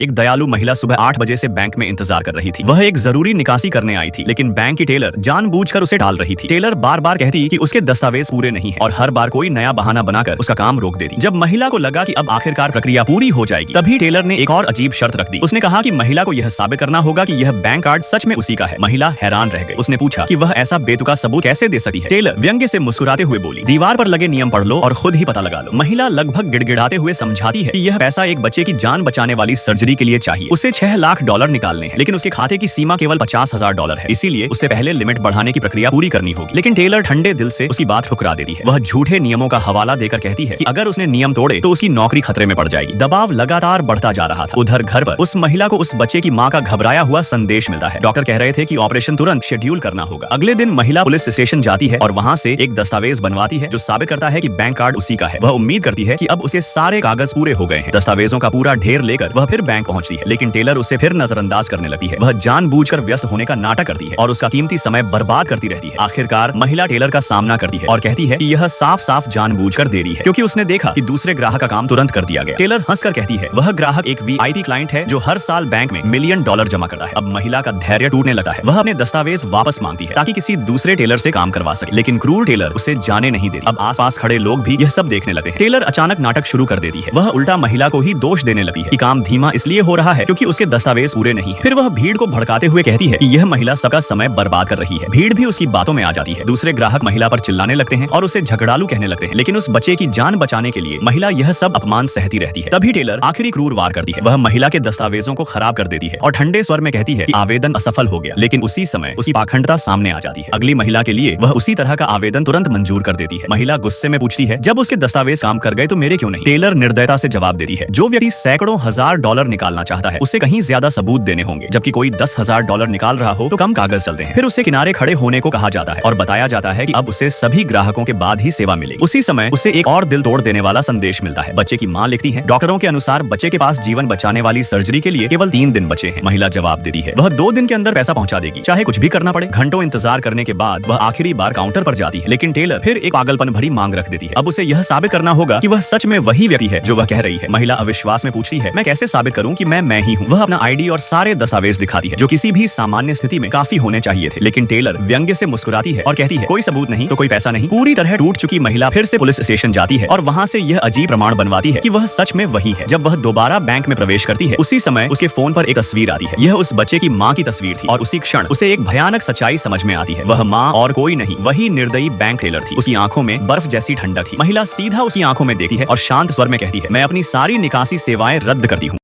एक दयालु महिला सुबह 8 बजे से बैंक में इंतजार कर रही थी। वह एक जरूरी निकासी करने आई थी, लेकिन बैंक की टेलर जानबूझकर उसे टाल रही थी। टेलर बार बार कहती कि उसके दस्तावेज पूरे नहीं हैं और हर बार कोई नया बहाना बनाकर उसका काम रोक देती। जब महिला को लगा कि अब आखिरकार प्रक्रिया पूरी हो जाएगी, तभी टेलर ने एक और अजीब शर्त रख दी। उसने कहा कि महिला को यह साबित करना होगा कि यह बैंक कार्ड सच में उसी का है। महिला हैरान रह गई। उसने पूछा कि वह ऐसा बेतुका सबूत कैसे दे सकती है। टेलर व्यंग्य से मुस्कुराते हुए बोली, दीवार पर लगे नियम पढ़ लो और खुद ही पता लगा लो। महिला लगभग गिड़गिड़ाते हुए समझाती है कि यह पैसा एक बच्चे की जान बचाने वाली सर्जरी के लिए चाहिए। उसे $6 लाख निकालने हैं, लेकिन उसके खाते की सीमा केवल $50,000 है, इसीलिए उससे पहले लिमिट बढ़ाने की प्रक्रिया पूरी करनी होगी। लेकिन टेलर ठंडे दिल से उसकी बात ठुकरा देती है। वह झूठे नियमों का हवाला देकर कहती है कि अगर उसने नियम तोड़े तो उसकी नौकरी खतरे में पड़ जाएगी। दबाव लगातार बढ़ता जा रहा था। उधर घर पर उस महिला को उस बच्चे की मां का घबराया हुआ संदेश मिलता है। डॉक्टर कह रहे थे कि ऑपरेशन तुरंत शेड्यूल करना होगा। अगले दिन महिला पुलिस स्टेशन जाती है और वहां से एक दस्तावेज बनवाती है जो साबित करता है कि बैंक कार्ड उसी का है। वह उम्मीद करती है कि अब उसके सारे कागज पूरे हो गए हैं। दस्तावेजों का पूरा ढेर लेकर वह फिर बैंक पहुंचती है, लेकिन टेलर उसे फिर नजरअंदाज करने लगती है। वह जानबूझकर व्यस्त होने का नाटक करती है और उसका कीमती समय बर्बाद करती रहती है। आखिरकार महिला टेलर का सामना करती है और कहती है कि यह साफ साफ जानबूझकर देरी है, क्योंकि उसने देखा कि दूसरे ग्राहक का काम तुरंत कर दिया गया। टेलर हंसकर कहती है, वह ग्राहक एक VIP क्लाइंट है जो हर साल बैंक में $1 मिलियन जमा करता है। अब महिला का धैर्य टूटने लगा है। वह अपने दस्तावेज वापस मांगती है ताकि किसी दूसरे टेलर से काम करवा सके, लेकिन क्रूर टेलर उसे जाने नहीं देती। अब आसपास खड़े लोग भी यह सब देखने लगते हैं। टेलर अचानक नाटक शुरू कर देती है। वह उल्टा महिला को ही दोष देने लगती है कि काम धीमा इसलिए हो रहा है क्योंकि उसके दस्तावेज पूरे नहीं है। फिर वह भीड़ को भड़काते हुए कहती है कि यह महिला सबका समय बर्बाद कर रही है। भीड़ भी उसकी बातों में आ जाती है। दूसरे ग्राहक महिला पर चिल्लाने लगते हैं और उसे झगड़ालू कहने लगते हैं, लेकिन उस बच्चे की जान बचाने के लिए महिला यह सब अपमान सहती रहती है। तभी टेलर आखिरी क्रूर वार करती है। वह महिला के दस्तावेजों को खराब कर देती है और ठंडे स्वर में कहती है कि आवेदन असफल हो गया। लेकिन उसी समय उसकी पाखंडता सामने आ जाती है। अगली महिला के लिए वह उसी तरह का आवेदन तुरंत मंजूर कर देती है। महिला गुस्से में पूछती है, जब उसके दस्तावेज काम कर गए तो मेरे क्यों नहीं? टेलर निर्दयता से जवाब देती है, जो व्यक्ति सैकड़ों हजार डॉलर निकालना चाहता है उसे कहीं ज्यादा सबूत देने होंगे, जबकि कोई $10,000 निकाल रहा हो तो कम कागज चलते हैं। फिर उसे किनारे खड़े होने को कहा जाता है और बताया जाता है कि अब उसे सभी ग्राहकों के बाद ही सेवा मिलेगी। उसी समय उसे एक और दिल तोड़ देने वाला संदेश मिलता है। बच्चे की मां लिखती है, डॉक्टरों के अनुसार बच्चे के पास जीवन बचाने वाली सर्जरी के लिए केवल 3 दिन बचे हैं। महिला जवाब देती है, वह 2 दिन के अंदर पैसा पहुंचा देगी, चाहे कुछ भी करना पड़े। घंटों इंतजार करने के बाद वह आखिरी बार काउंटर पर जाती है, लेकिन टेलर फिर एक पागलपन भरी मांग रख देती है। अब उसे यह साबित करना होगा कि वह सच में वही व्यक्ति है जो वह कह रही है। महिला अविश्वास में पूछती है, मैं कैसे साबित करूं कि मैं ही हूं? वह अपना ID और सारे दस्तावेज दिखाती है जो किसी भी सामान्य स्थिति में काफी होने चाहिए थे, लेकिन टेलर व्यंग्य से मुस्कुराती है और कहती है, कोई सबूत नहीं तो कोई पैसा नहीं। पूरी तरह टूट चुकी महिला फिर से पुलिस स्टेशन जाती है और वहां से यह अजीब प्रमाण बनवाती है कि वह सच में वही है। जब वह दोबारा बैंक में प्रवेश करती है, उसी समय उसके फोन पर एक तस्वीर आती है। यह उस बच्चे की मां की तस्वीर थी और उसी क्षण उसे एक भयानक सच्चाई समझ में आती है। वह मां और कोई नहीं, वही निर्दयी बैंक टेलर थी। उसकी आंखों में बर्फ जैसी ठंडक थी। महिला सीधा उसकी आंखों में देखती है और शांत स्वर में कहती है, मैं अपनी सारी निकासी सेवाएं रद्द करती हूँ।